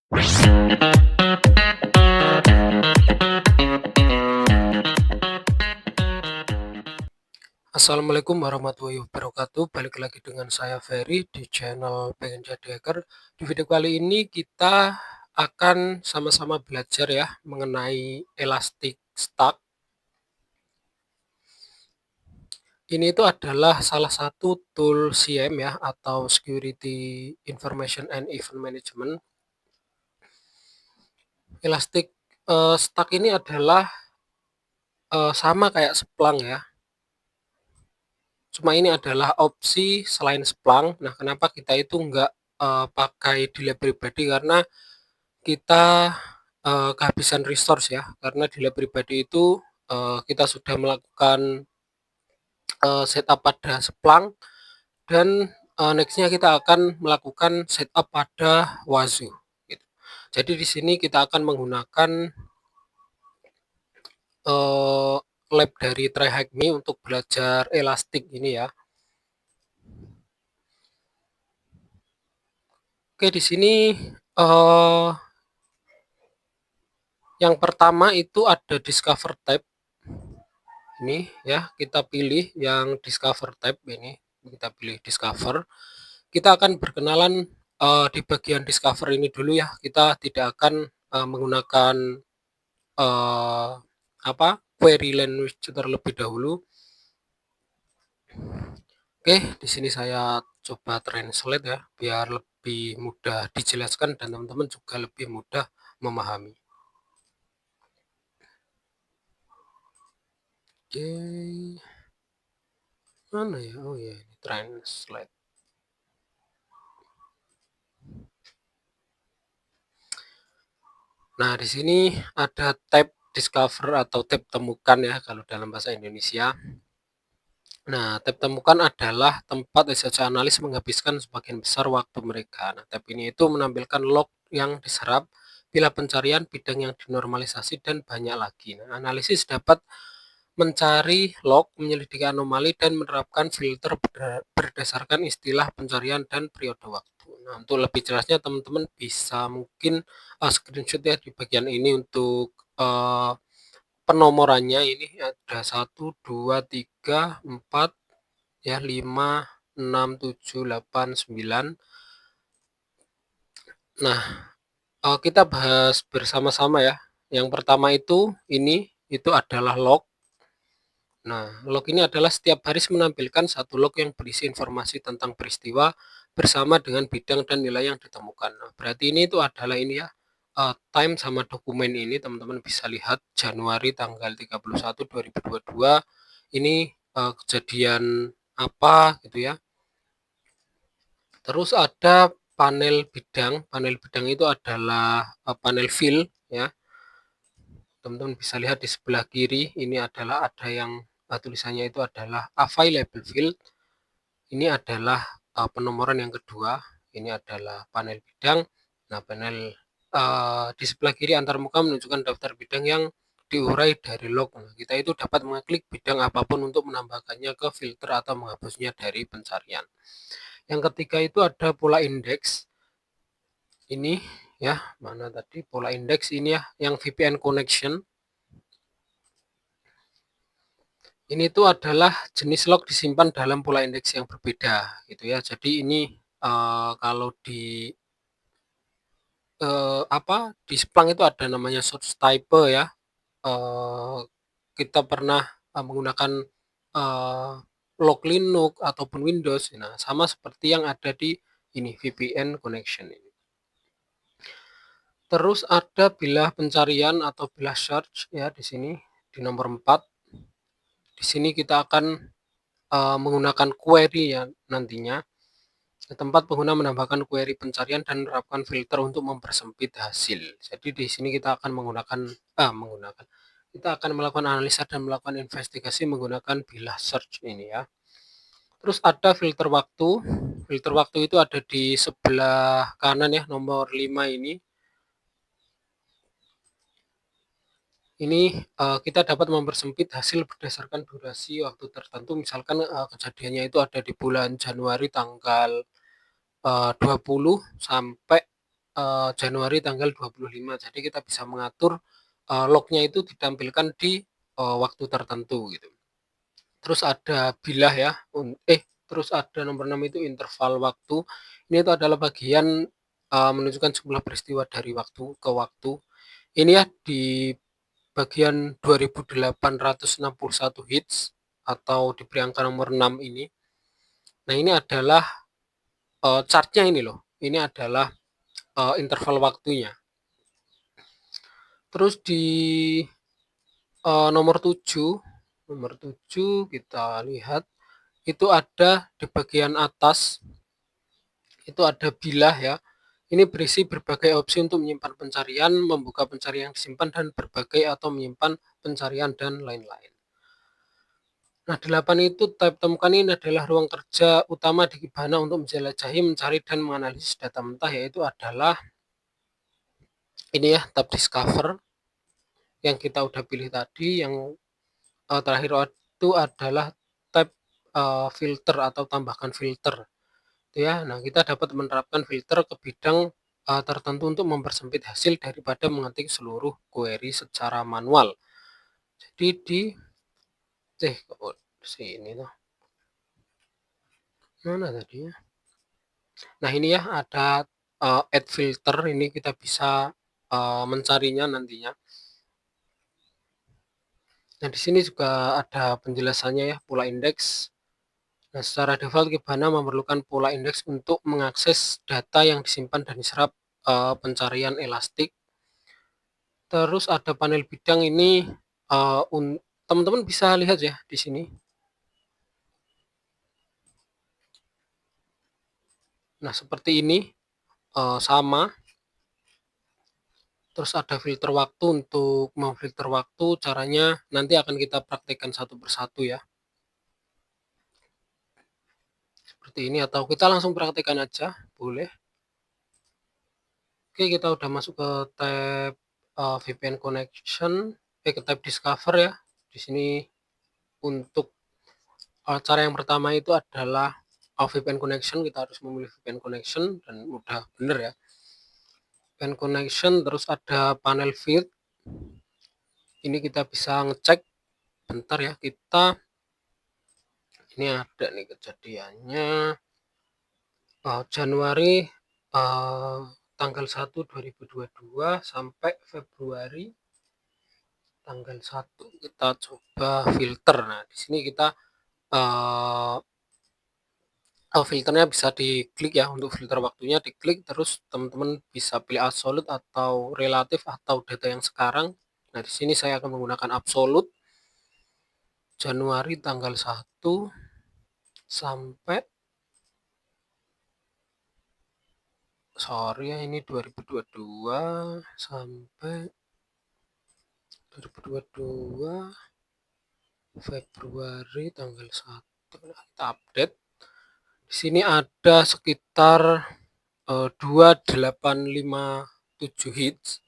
Assalamualaikum warahmatullahi wabarakatuh. Balik lagi dengan saya Ferry di channel Pengen Jadi Hacker. Di video kali ini kita akan sama-sama belajar ya mengenai Elasticstack. Ini itu adalah salah satu tool SIEM ya atau Security Information and Event Management. Elasticstack ini adalah sama kayak Splunk ya. Cuma ini adalah opsi selain Splunk. Nah, kenapa kita itu nggak pakai di lab pribadi, karena kita kehabisan resource ya. Karena di lab pribadi itu kita sudah melakukan setup pada Splunk, dan next-nya kita akan melakukan setup pada Wazoo gitu. Jadi di sini kita akan menggunakan lab dari TryHackMe untuk belajar Elastic ini ya. Oke, di sini yang pertama itu ada Discover tab. Ini ya, kita pilih yang Discover tab ini. Kita pilih Discover. Kita akan berkenalan di bagian Discover ini dulu ya. Kita tidak akan menggunakan query language terlebih dahulu. Oke, di sini saya coba translate ya, biar lebih mudah dijelaskan dan teman-teman juga lebih mudah memahami. Oke, mana ya? Oh ya, ini translate. Nah, di sini ada tab Discover atau tab temukan ya kalau dalam bahasa Indonesia. Nah, tab temukan adalah tempat research analis menghabiskan sebagian besar waktu mereka. Nah, tab ini itu menampilkan log yang diserap, bila pencarian, bidang yang dinormalisasi, dan banyak lagi. Nah, analisis dapat mencari log, menyelidiki anomali, dan menerapkan filter berdasarkan istilah pencarian dan periode waktu. Nah, untuk lebih jelasnya teman-teman bisa mungkin screenshot ya di bagian ini untuk penomorannya. Ini ada 1, 2, 3, 4, ya 5, 6, 7, 8, 9. Nah, kita bahas bersama-sama ya. Yang pertama itu itu adalah log. Nah, log ini adalah setiap baris menampilkan satu log yang berisi informasi tentang peristiwa bersama dengan bidang dan nilai yang ditemukan. Nah, berarti ini itu adalah ini ya, time sama dokumen ini teman-teman bisa lihat Januari tanggal 31 2022 ini kejadian apa gitu ya. Terus ada panel bidang. Panel bidang itu adalah panel field ya. Teman-teman bisa lihat di sebelah kiri ini adalah ada yang tulisannya itu adalah available field. Ini adalah penomoran yang kedua. Ini adalah panel bidang. Nah, panel di sebelah kiri antarmuka menunjukkan daftar bidang yang diurai dari log. Nah, kita itu dapat mengklik bidang apapun untuk menambahkannya ke filter atau menghapusnya dari pencarian. Yang ketiga itu ada pola indeks. Ini ya, mana tadi pola indeks ini ya, yang VPN connection. Ini tuh adalah jenis log disimpan dalam pola indeks yang berbeda gitu ya. Jadi ini kalau di di Splunk itu ada namanya source type ya. Kita pernah menggunakan log Linux ataupun Windows. Nah, sama seperti yang ada di ini VPN connection ini. Terus ada bilah pencarian atau bilah search ya di sini di nomor 4. Di sini kita akan menggunakan query ya nantinya. Tempat pengguna menambahkan query pencarian dan menerapkan filter untuk mempersempit hasil. Jadi di sini kita akan kita akan melakukan analisa dan melakukan investigasi menggunakan bilah search ini ya. Terus ada filter waktu. Filter waktu itu ada di sebelah kanan ya, nomor 5 ini. Ini kita dapat mempersempit hasil berdasarkan durasi waktu tertentu. Misalkan kejadiannya itu ada di bulan Januari tanggal 20 sampai Januari tanggal 25. Jadi kita bisa mengatur lognya itu ditampilkan di waktu tertentu gitu. Terus ada bilah ya, terus ada nomor 6 itu interval waktu. Ini itu adalah bagian menunjukkan jumlah peristiwa dari waktu ke waktu. Ini ya di bagian 2861 hits atau diberi angka nomor 6 ini. Nah, ini adalah chartnya ini loh. Ini adalah interval waktunya. Terus di nomor 7 kita lihat itu ada di bagian atas itu ada bilah ya. Ini berisi berbagai opsi untuk menyimpan pencarian, membuka pencarian yang disimpan, dan berbagai atau menyimpan pencarian dan lain-lain. Nah, 8 itu tab temukan ini adalah ruang kerja utama di Kibana untuk menjelajahi, mencari, dan menganalisis data mentah, yaitu adalah ini ya, tab discover yang kita udah pilih tadi. Yang terakhir itu adalah tab filter atau tambahkan filter. Ya, nah kita dapat menerapkan filter ke bidang tertentu untuk mempersempit hasil daripada mengetik seluruh query secara manual. Jadi di sini tuh. Mana tadi ya? Nah, ini ya ada add filter, ini kita bisa mencarinya nantinya. Nah, di sini juga ada penjelasannya ya, pola indeks. Nah, secara default Kibana memerlukan pola indeks untuk mengakses data yang disimpan dan diserap pencarian elastik. Terus ada panel bidang ini, teman-teman bisa lihat ya di sini. Nah, seperti ini sama. Terus ada filter waktu. Untuk memfilter waktu, caranya nanti akan kita praktekkan satu persatu ya. Seperti ini, atau kita langsung praktekkan aja, boleh. Oke, kita udah masuk ke tab VPN connection, ke tab discover ya. Di sini untuk cara yang pertama itu adalah VPN connection. Kita harus memilih VPN connection dan udah bener ya. VPN connection, terus ada panel field. Ini kita bisa ngecek. Bentar ya, ini ada nih kejadiannya. Januari tanggal 1 2022 sampai Februari tanggal 1. Kita coba filter. Nah, di sini kita filternya bisa diklik ya. Untuk filter waktunya diklik, terus teman-teman bisa pilih absolute atau relatif atau data yang sekarang. Nah, di sini saya akan menggunakan absolute. Januari tanggal 1 sampai ini 2022 sampai 2022 Februari tanggal 1. Nah, kita update. Di sini ada sekitar 2857 hits.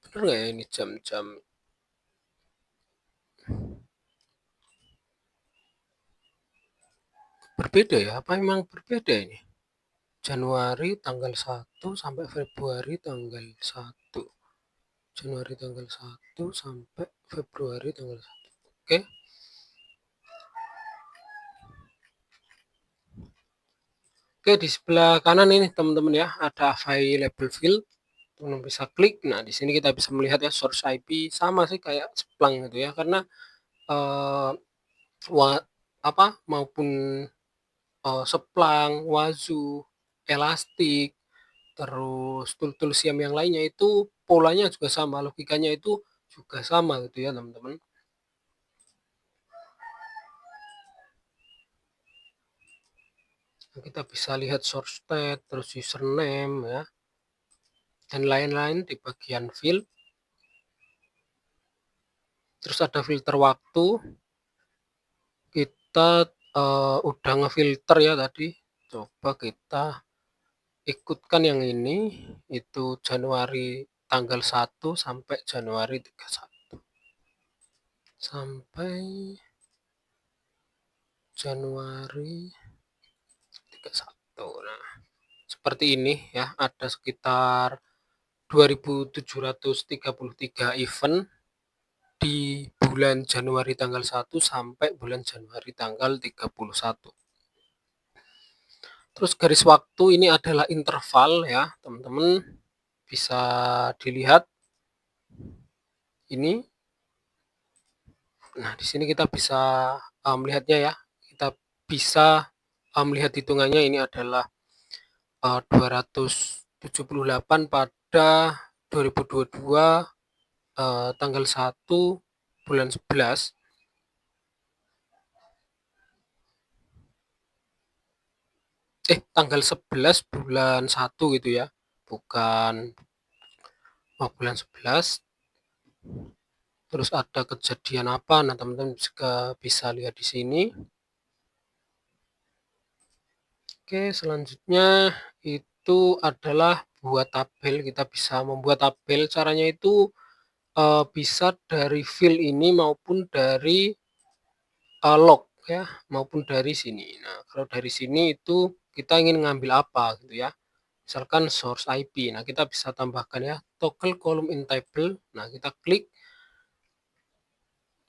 Bener nggak ya ini jam-jam? Berbeda ya? Apa memang berbeda ini? Januari tanggal 1 sampai Februari tanggal 1. Januari tanggal 1 sampai Februari tanggal 1. Oke. Oke, di sebelah kanan ini teman-teman ya, ada available field. Teman-teman bisa klik. Nah, di sini kita bisa melihat ya source IP, sama sih kayak Splunk gitu ya, karena eh, maupun Splunk, Wazoo, Elastic, terus tool-tool SIEM yang lainnya itu polanya juga sama, logikanya itu juga sama gitu ya teman-teman. Kita bisa lihat source state, terus username ya, dan lain-lain di bagian field. Terus ada filter waktu. Kita udah ngefilter ya tadi. Coba kita ikutkan yang ini, itu Januari tanggal 1 sampai Januari 31. Sampai Januari 31. Nah, seperti ini ya, ada sekitar 2.733 event di bulan Januari tanggal 1 sampai bulan Januari tanggal 31. Terus garis waktu ini adalah interval ya, teman-teman bisa dilihat ini. Nah, di sini kita bisa melihatnya ya. Kita bisa melihat hitungannya, ini adalah 278 pada 2022 tanggal 1 bulan 11. Tanggal 11 bulan 1 gitu ya. Bukan bulan 11. Terus ada kejadian apa? Nah, teman-teman juga bisa lihat di sini. Oke, selanjutnya itu adalah buat tabel. Kita bisa membuat tabel. Caranya itu bisa dari fill ini maupun dari log ya, maupun dari sini. Nah, kalau dari sini itu kita ingin ngambil apa gitu ya. Misalkan source IP. Nah, kita bisa tambahkan ya toggle column in table. Nah, kita klik.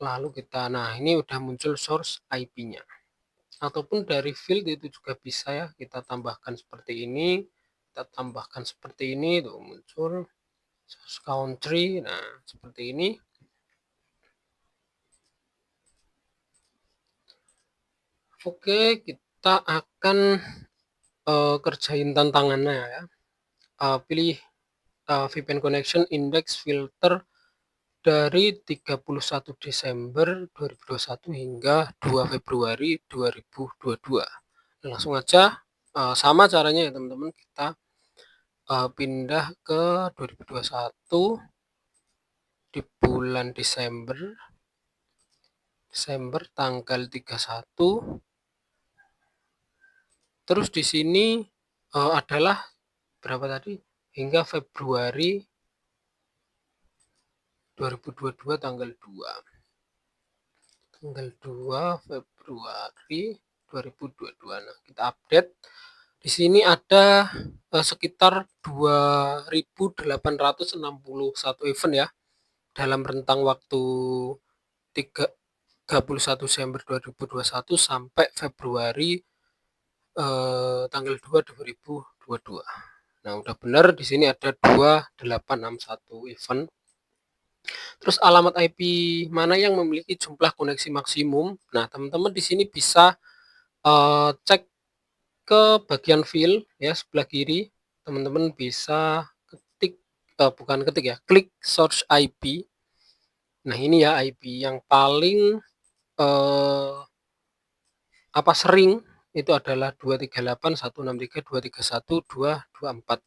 Lalu nah ini udah muncul source IP-nya. Ataupun dari field itu juga bisa ya, kita tambahkan seperti ini, kita tambahkan seperti ini, tuh muncul source country. Nah, seperti ini. Oke, kita akan kerjain tantangannya ya. Pilih VPN connection index filter dari 31 Desember 2021 hingga 2 Februari 2022. Langsung aja, sama caranya ya teman-teman, kita pindah ke 2021 di bulan Desember tanggal 31. Terus di sini adalah berapa tadi? Hingga Februari 2022 tanggal 2. Tanggal 2 Februari 2022. Nah, kita update. Di sini ada sekitar 2.861 event ya, dalam rentang waktu 31 Desember 2021 sampai Februari tanggal 2 2022. Nah, udah benar di sini ada 2861 event. Terus alamat IP mana yang memiliki jumlah koneksi maksimum? Nah, teman-teman di sini bisa cek ke bagian fill ya, sebelah kiri. Teman-teman bisa ketik, bukan ketik ya, klik source IP. Nah, ini ya IP yang paling sering itu adalah 238.163.231.224.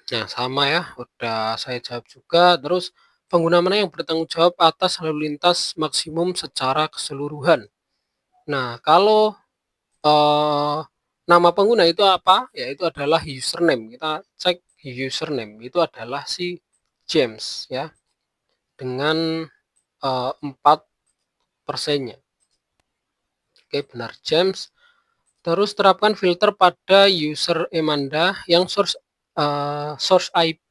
Nah, sama ya, udah saya jawab juga. Terus pengguna mana yang bertanggung jawab atas lalu lintas maksimum secara keseluruhan? Nah, kalau nama pengguna itu apa? Ya, itu adalah username. Kita cek username itu adalah si James ya, dengan 4%-nya. Oke, benar James. Terus terapkan filter pada user Amanda yang source IP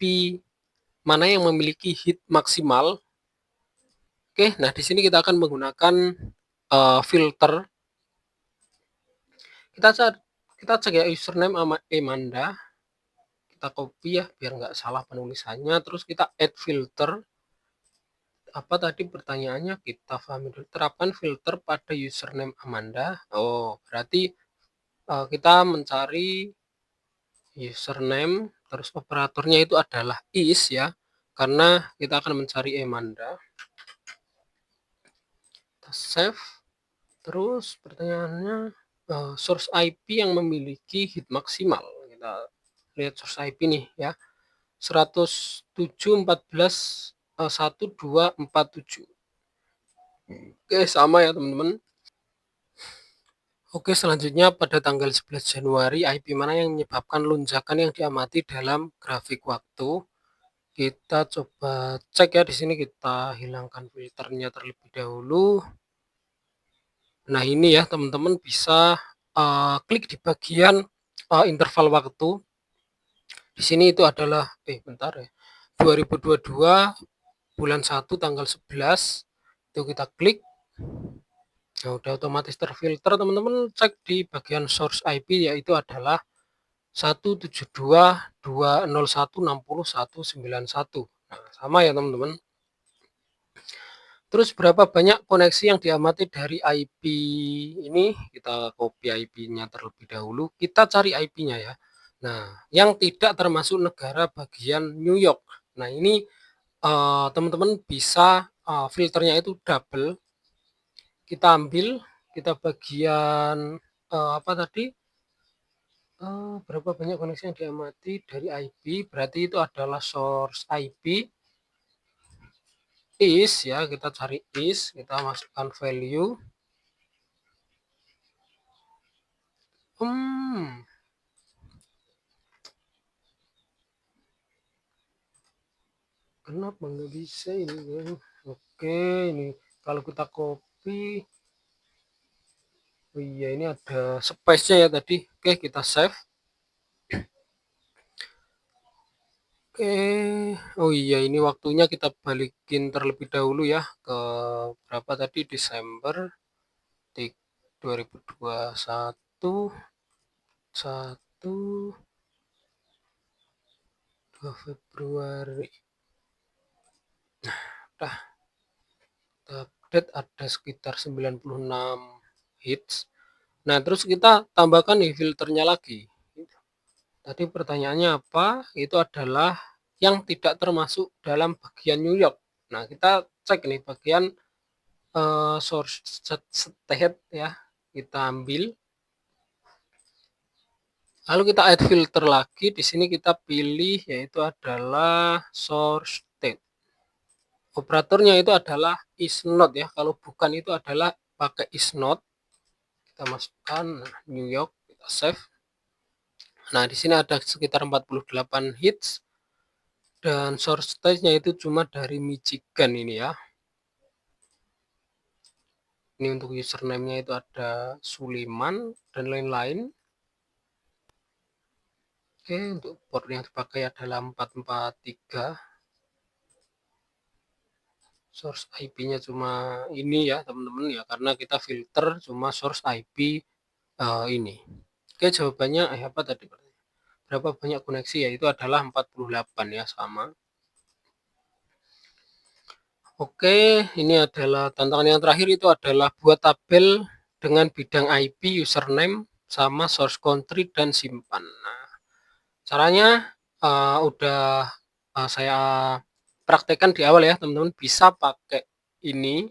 mana yang memiliki hit maksimal. Oke, nah di sini kita akan menggunakan filter. Kita cek ya username Amanda. Kita copy ya biar nggak salah penulisannya. Terus kita add filter. Apa tadi pertanyaannya? Kita pahami dulu. Terapkan filter pada username Amanda. Oh, berarti kita mencari username, terus operatornya itu adalah is ya, karena kita akan mencari Amanda. Kita save. Terus pertanyaannya source IP yang memiliki hit maksimal. Kita lihat source IP nih ya, 107.14.1247. Oke, sama ya teman-teman. Oke, selanjutnya pada tanggal 11 Januari IP mana yang menyebabkan lonjakan yang diamati dalam grafik waktu? Kita coba cek ya, di sini kita hilangkan filternya terlebih dahulu. Nah, ini ya teman-teman bisa klik di bagian interval waktu. Di sini itu adalah bentar ya, 2022 bulan 1 tanggal 11, itu kita klik. Nah, udah otomatis terfilter. Teman-teman cek di bagian source IP, yaitu adalah 172.201.60.191. Nah, sama ya teman-teman. Terus berapa banyak koneksi yang diamati dari IP ini? Kita copy IP-nya terlebih dahulu. Kita cari IP-nya ya. Nah, yang tidak termasuk negara bagian New York. Nah, ini teman-teman bisa filternya itu double. Kita ambil, kita bagian apa tadi? Berapa banyak koneksi yang diamati dari IP? Berarti itu adalah source IP. Is ya, kita cari is, kita masukkan value. Kenapa nggak bisa ini ya? Oke, ini kalau kita copy, oh iya ini ada space-nya ya tadi. Oke, kita save. Oke, oh iya ini waktunya kita balikin terlebih dahulu ya ke berapa tadi, Desember 2021, 2 Februari. Nah, kita update ada sekitar 96 hits. Nah, terus kita tambahkan nih filternya lagi. Tadi pertanyaannya apa? Itu adalah yang tidak termasuk dalam bagian New York. Nah, kita cek nih bagian source state ya. Kita ambil. Lalu kita add filter lagi. Di sini kita pilih yaitu adalah source state. Operatornya itu adalah is not ya. Kalau bukan itu adalah pakai is not. Kita masukkan New York, kita save. Nah, di sini ada sekitar 48 hits. Dan source stage-nya itu cuma dari Michigan ini ya. Ini untuk username-nya itu ada Suliman dan lain-lain. Oke, untuk port yang dipakai adalah 443. Source IP-nya cuma ini ya teman-teman ya, karena kita filter cuma source IP ini. Oke, jawabannya apa tadi? Berapa banyak koneksi? Ya itu adalah 48 ya, sama. Oke, ini adalah tantangan yang terakhir, itu adalah buat tabel dengan bidang IP, username, sama source country dan simpan. Nah, caranya udah saya praktekkan di awal ya teman-teman. Bisa pakai ini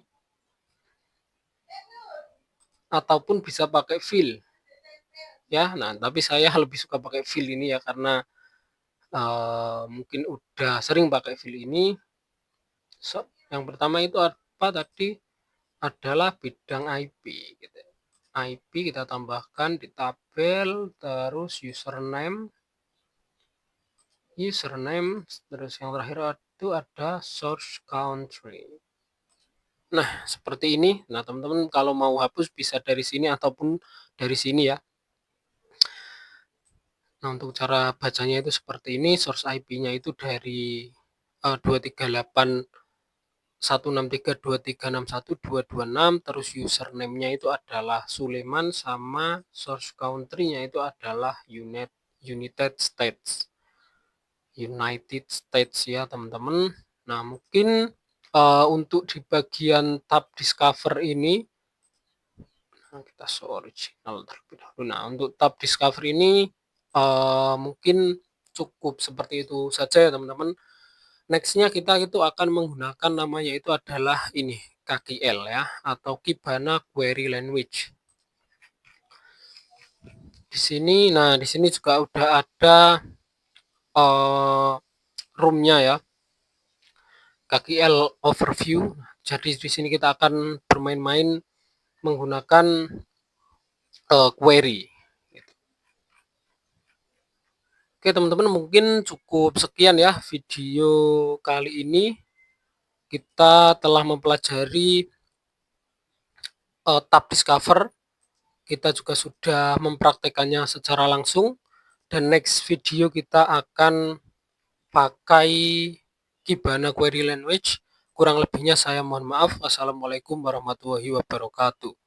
ataupun bisa pakai fill ya. Nah, tapi saya lebih suka pakai fill ini ya, karena mungkin udah sering pakai fill ini. Yang pertama itu apa tadi? Adalah bidang IP gitu. IP kita tambahkan di tabel, terus username, terus yang terakhir itu ada source country. Nah, seperti ini. Nah, teman-teman kalau mau hapus bisa dari sini ataupun dari sini ya. Nah, untuk cara bacanya itu seperti ini. Source IP-nya itu dari 238.163.2361.226, terus username-nya itu adalah Suleman, sama source country-nya itu adalah United States. Ya, teman-teman. Nah, mungkin untuk di bagian tab discover ini, kita show original terlebih dahulu. Nah, untuk tab discover ini mungkin cukup seperti itu saja ya teman-teman. Nextnya kita itu akan menggunakan namanya itu adalah ini KQL ya, atau Kibana Query Language. Di sini, nah di sini juga udah ada room-nya ya, KQL overview. Jadi di sini kita akan bermain-main menggunakan query. Oke teman-teman, mungkin cukup sekian ya video kali ini. Kita telah mempelajari tab discover, kita juga sudah mempraktekannya secara langsung, dan next video kita akan pakai Kibana Query Language. Kurang lebihnya saya mohon maaf. Wassalamualaikum warahmatullahi wabarakatuh.